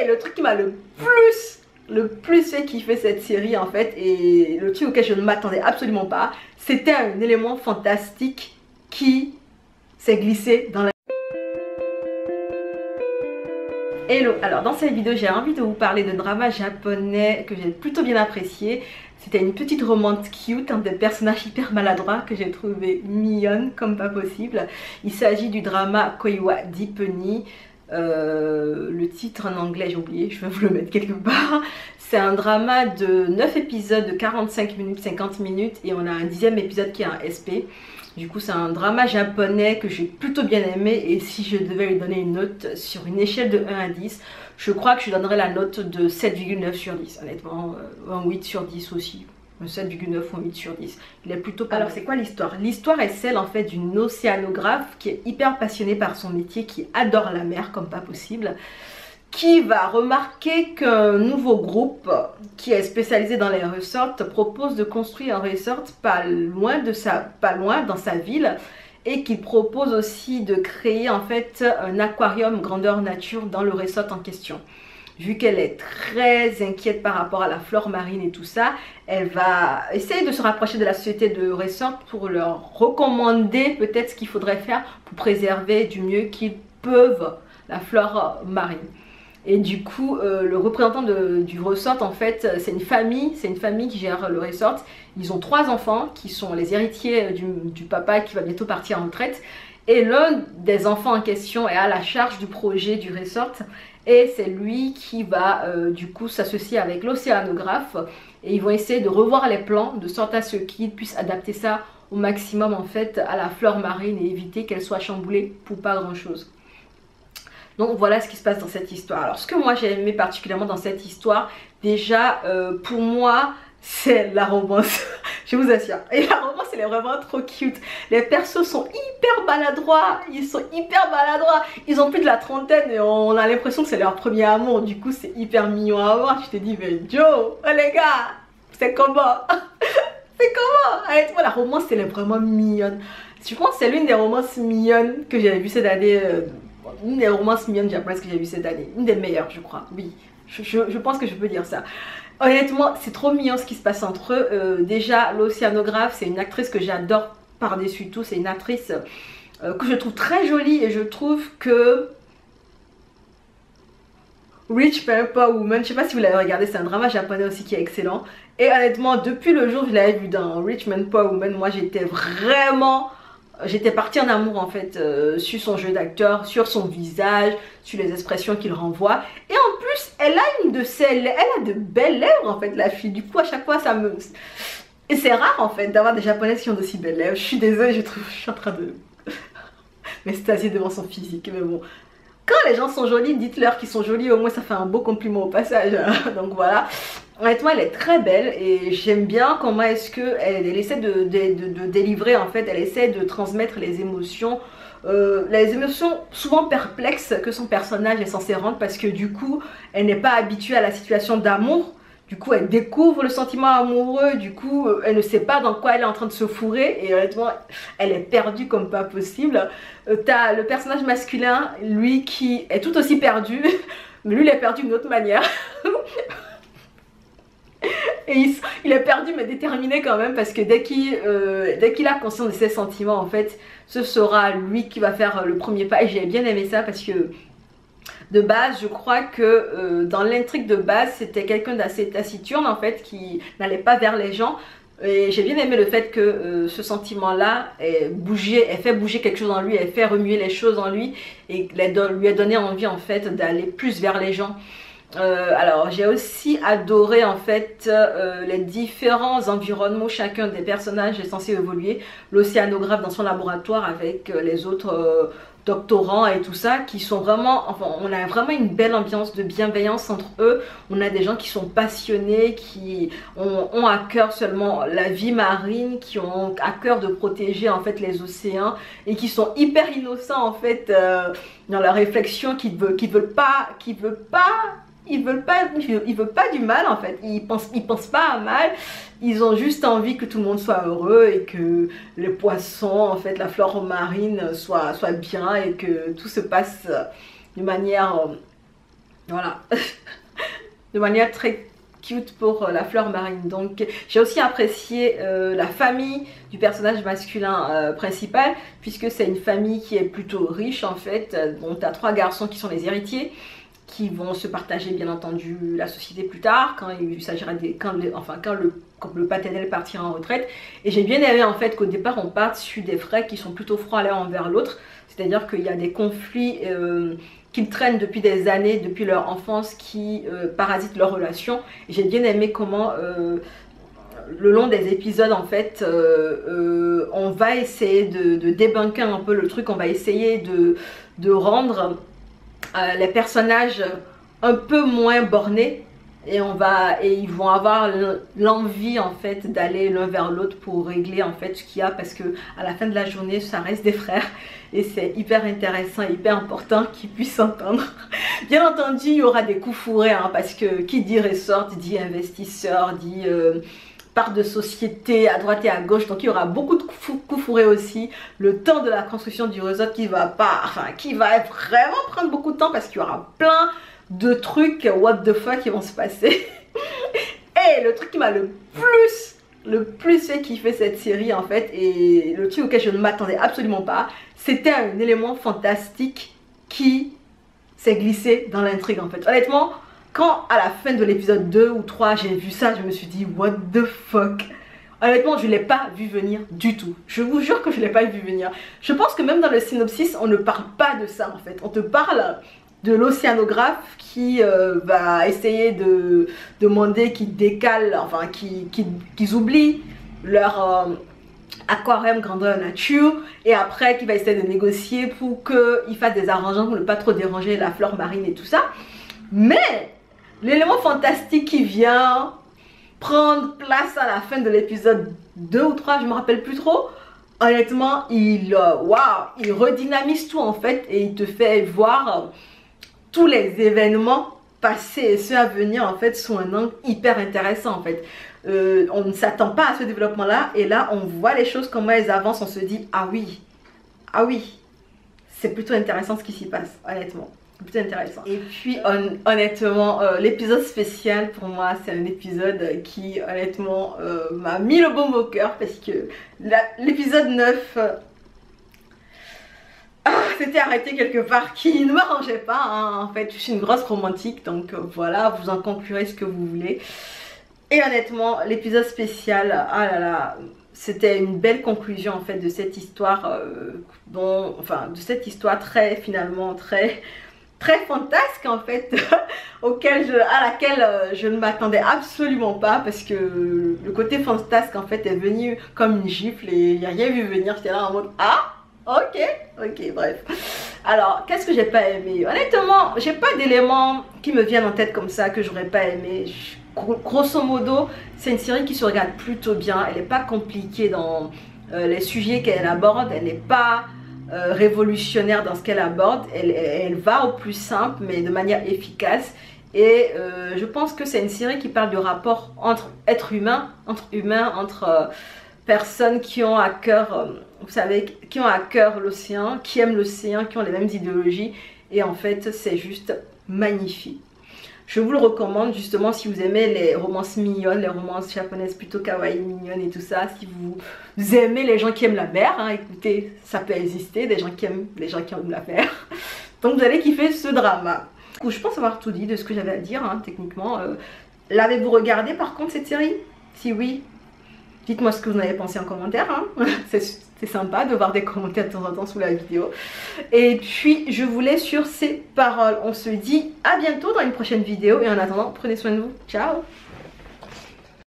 Et le truc qui m'a le plus fait kiffer cette série en fait, et le truc auquel je ne m'attendais absolument pas, c'était un élément fantastique qui s'est glissé dans la... Hello, alors dans cette vidéo j'ai envie de vous parler de drama japonais que j'ai plutôt bien apprécié. C'était une petite romance cute, des personnages hyper maladroits que j'ai trouvé mignonne comme pas possible. Il s'agit du drama Koiwa Deepeni. Le titre en anglais j'ai oublié, je vais vous le mettre quelque part. C'est un drama de 9 épisodes de 45 minutes, 50 minutes, et on a un 10e épisode qui est un SP. Du coup c'est un drama japonais que j'ai plutôt bien aimé, et si je devais lui donner une note sur une échelle de 1 à 10, je crois que je donnerais la note de 7,9 sur 10, honnêtement, un 8 sur 10 aussi. 7,9 ou 8 sur 10. Il est plutôt pas. Alors c'est quoi l'histoire? L'histoire est celle en fait d'une océanographe qui est hyper passionnée par son métier, qui adore la mer comme pas possible, qui va remarquer qu'un nouveau groupe qui est spécialisé dans les resorts propose de construire un resort pas loin dans sa ville, et qui propose aussi de créer en fait un aquarium grandeur nature dans le resort en question. Vu qu'elle est très inquiète par rapport à la flore marine et tout ça, elle va essayer de se rapprocher de la société de resort pour leur recommander peut-être ce qu'il faudrait faire pour préserver du mieux qu'ils peuvent la flore marine. Et du coup, le représentant du resort, en fait, c'est une famille qui gère le resort. Ils ont 3 enfants qui sont les héritiers du papa qui va bientôt partir en retraite. Et l'un des enfants en question est à la charge du projet du resort. Et c'est lui qui va du coup s'associer avec l'océanographe. Et ils vont essayer de revoir les plans de sorte à ce qu'ils puissent adapter ça au maximum en fait à la flore marine et éviter qu'elle soit chamboulée pour pas grand chose. Donc voilà ce qui se passe dans cette histoire. Alors ce que moi j'ai aimé particulièrement dans cette histoire, déjà pour moi c'est la romance. Je vous assure. Et la romance elle est vraiment trop cute. Les persos sont hyper maladroits. Ils sont hyper maladroits. Ils ont plus de la trentaine et on a l'impression que c'est leur premier amour. Du coup c'est hyper mignon à voir. Je te dis mais Joe, oh les gars, c'est comment? C'est comment? Honnêtement la romance elle est vraiment mignonne. Je pense que c'est l'une des romances mignonnes que j'avais vu cette année. Une des romances mignonnes japonaises que j'ai vu cette année. Une des meilleures je crois. Oui, je pense que je peux dire ça. Honnêtement, c'est trop mignon ce qui se passe entre eux. Déjà, l'océanographe, c'est une actrice que j'adore par-dessus tout. C'est une actrice que je trouve très jolie, et je trouve que Rich Paper Woman, je sais pas si vous l'avez regardé, c'est un drama japonais aussi qui est excellent. Et honnêtement, depuis le jour où je l'avais vu dans Rich Paper Woman, moi j'étais partie en amour en fait sur son jeu d'acteur, sur son visage, sur les expressions qu'il renvoie. Et en plus, elle a de belles lèvres en fait, la fille. Du coup, à chaque fois, ça me... Et c'est rare en fait d'avoir des japonaises qui ont d'aussi belles lèvres. Je suis désolée, je suis en train de m'extasier devant son physique. Mais bon, quand les gens sont jolis, dites-leur qu'ils sont jolis, au moins ça fait un beau compliment au passage. Donc voilà. Honnêtement elle est très belle, et j'aime bien comment est-ce qu'elle essaie de délivrer en fait, elle essaie de transmettre les émotions souvent perplexes que son personnage est censé rendre, parce que du coup elle n'est pas habituée à la situation d'amour. Du coup elle découvre le sentiment amoureux, du coup elle ne sait pas dans quoi elle est en train de se fourrer, et honnêtement elle est perdue comme pas possible. T'as le personnage masculin, lui qui est tout aussi perdu, mais lui il est perdu d'une autre manière. Et il est perdu mais déterminé quand même, parce que dès qu'il a conscience de ses sentiments en fait, ce sera lui qui va faire le premier pas. Et j'ai bien aimé ça parce que de base je crois que dans l'intrigue de base c'était quelqu'un d'assez taciturne en fait, qui n'allait pas vers les gens. Et j'ai bien aimé le fait que ce sentiment là ait fait bouger quelque chose en lui, ait fait remuer les choses en lui, et lui a donné envie en fait d'aller plus vers les gens. Alors j'ai aussi adoré en fait les différents environnements où chacun des personnages est censé évoluer. L'océanographe dans son laboratoire avec les autres doctorants et tout ça, qui sont vraiment, enfin on a vraiment une belle ambiance de bienveillance entre eux. On a des gens qui sont passionnés, qui ont à cœur seulement la vie marine, qui ont à cœur de protéger en fait les océans, et qui sont hyper innocents en fait dans leur réflexion, qui veulent pas du mal en fait, ils pensent pas à mal, ils ont juste envie que tout le monde soit heureux, et que les poissons, en fait la flore marine soit bien, et que tout se passe de manière Voilà. De manière très cute pour la fleur marine. Donc j'ai aussi apprécié la famille du personnage masculin principal, puisque c'est une famille qui est plutôt riche en fait. Donc tu as 3 garçons qui sont les héritiers, qui vont se partager bien entendu la société plus tard, quand il s'agira des quand le paternel partira en retraite. Et j'ai bien aimé en fait qu'au départ on parte sur des frères qui sont plutôt froids l'un envers l'autre, c'est à dire qu'il y a des conflits qu'ils traînent depuis des années, depuis leur enfance, qui parasitent leur relation. J'ai bien aimé comment le long des épisodes en fait on va essayer de débunker un peu le truc, on va essayer de rendre les personnages un peu moins bornés, et ils vont avoir l'envie en fait d'aller l'un vers l'autre pour régler en fait ce qu'il y a, parce que à la fin de la journée ça reste des frères et c'est hyper intéressant et hyper important qu'ils puissent s'entendre. Bien entendu il y aura des coups fourrés hein, parce que qui dit resort dit investisseur, dit part de société à droite et à gauche, donc il y aura beaucoup de coups fourrés aussi. Le temps de la construction du resort qui va vraiment prendre beaucoup de temps, parce qu'il y aura plein de trucs what the fuck qui vont se passer. Et le truc qui m'a le plus fait kiffer cette série en fait, et le truc auquel je ne m'attendais absolument pas, c'était un élément fantastique qui s'est glissé dans l'intrigue en fait. Honnêtement, quand à la fin de l'épisode 2 ou 3 j'ai vu ça, je me suis dit what the fuck. Honnêtement je ne l'ai pas vu venir du tout. Je vous jure que je ne l'ai pas vu venir. Je pense que même dans le synopsis on ne parle pas de ça en fait. On te parle de l'océanographe qui va essayer de demander qu'ils décalent, enfin qu'ils oublient leur aquarium grandeur nature, et après qui va essayer de négocier pour qu'ils fassent des arrangements pour ne pas trop déranger la flore marine et tout ça. Mais l'élément fantastique qui vient prendre place à la fin de l'épisode 2 ou 3, je me rappelle plus trop, honnêtement il redynamise tout en fait, et il te fait voir tous les événements passés et ceux à venir en fait sous un angle hyper intéressant en fait. On ne s'attend pas à ce développement là, et là on voit les choses, comment elles avancent, on se dit ah oui, c'est plutôt intéressant ce qui s'y passe, honnêtement. Plutôt intéressant. Et puis honnêtement l'épisode spécial pour moi c'est un épisode qui honnêtement m'a mis le baume au cœur, parce que l'épisode 9 c'était arrêté quelque part qui ne m'arrangeait pas hein. En fait je suis une grosse romantique, donc voilà, vous en conclurez ce que vous voulez. Et honnêtement l'épisode spécial, ah là là, c'était une belle conclusion en fait de cette histoire de cette histoire très fantasque en fait à laquelle je ne m'attendais absolument pas, parce que le côté fantasque en fait est venu comme une gifle et il n'y a rien vu venir. J'étais là en mode ah ok bref. Alors qu'est-ce que j'ai pas aimé? Honnêtement j'ai pas d'éléments qui me viennent en tête comme ça que j'aurais pas aimé. Grosso modo c'est une série qui se regarde plutôt bien, elle n'est pas compliquée dans les sujets qu'elle aborde, elle n'est pas révolutionnaire dans ce qu'elle aborde, elle va au plus simple mais de manière efficace. Et je pense que c'est une série qui parle du rapport entre êtres humains, entre personnes qui ont à cœur, vous savez, qui ont à cœur l'océan, qui aiment l'océan, qui ont les mêmes idéologies, et en fait c'est juste magnifique. Je vous le recommande justement si vous aimez les romances mignonnes, les romances japonaises plutôt kawaii, mignonnes et tout ça. Si vous aimez les gens qui aiment la mer, hein, écoutez, ça peut exister, des gens qui aiment la mer. Donc vous allez kiffer ce drama. Du coup, je pense avoir tout dit de ce que j'avais à dire, hein, techniquement. L'avez-vous regardé par contre cette série? Si oui, dites-moi ce que vous en avez pensé en commentaire, hein. C'est sympa de voir des commentaires de temps en temps sous la vidéo. Et puis je vous laisse sur ces paroles. On se dit à bientôt dans une prochaine vidéo. Et en attendant, prenez soin de vous. Ciao!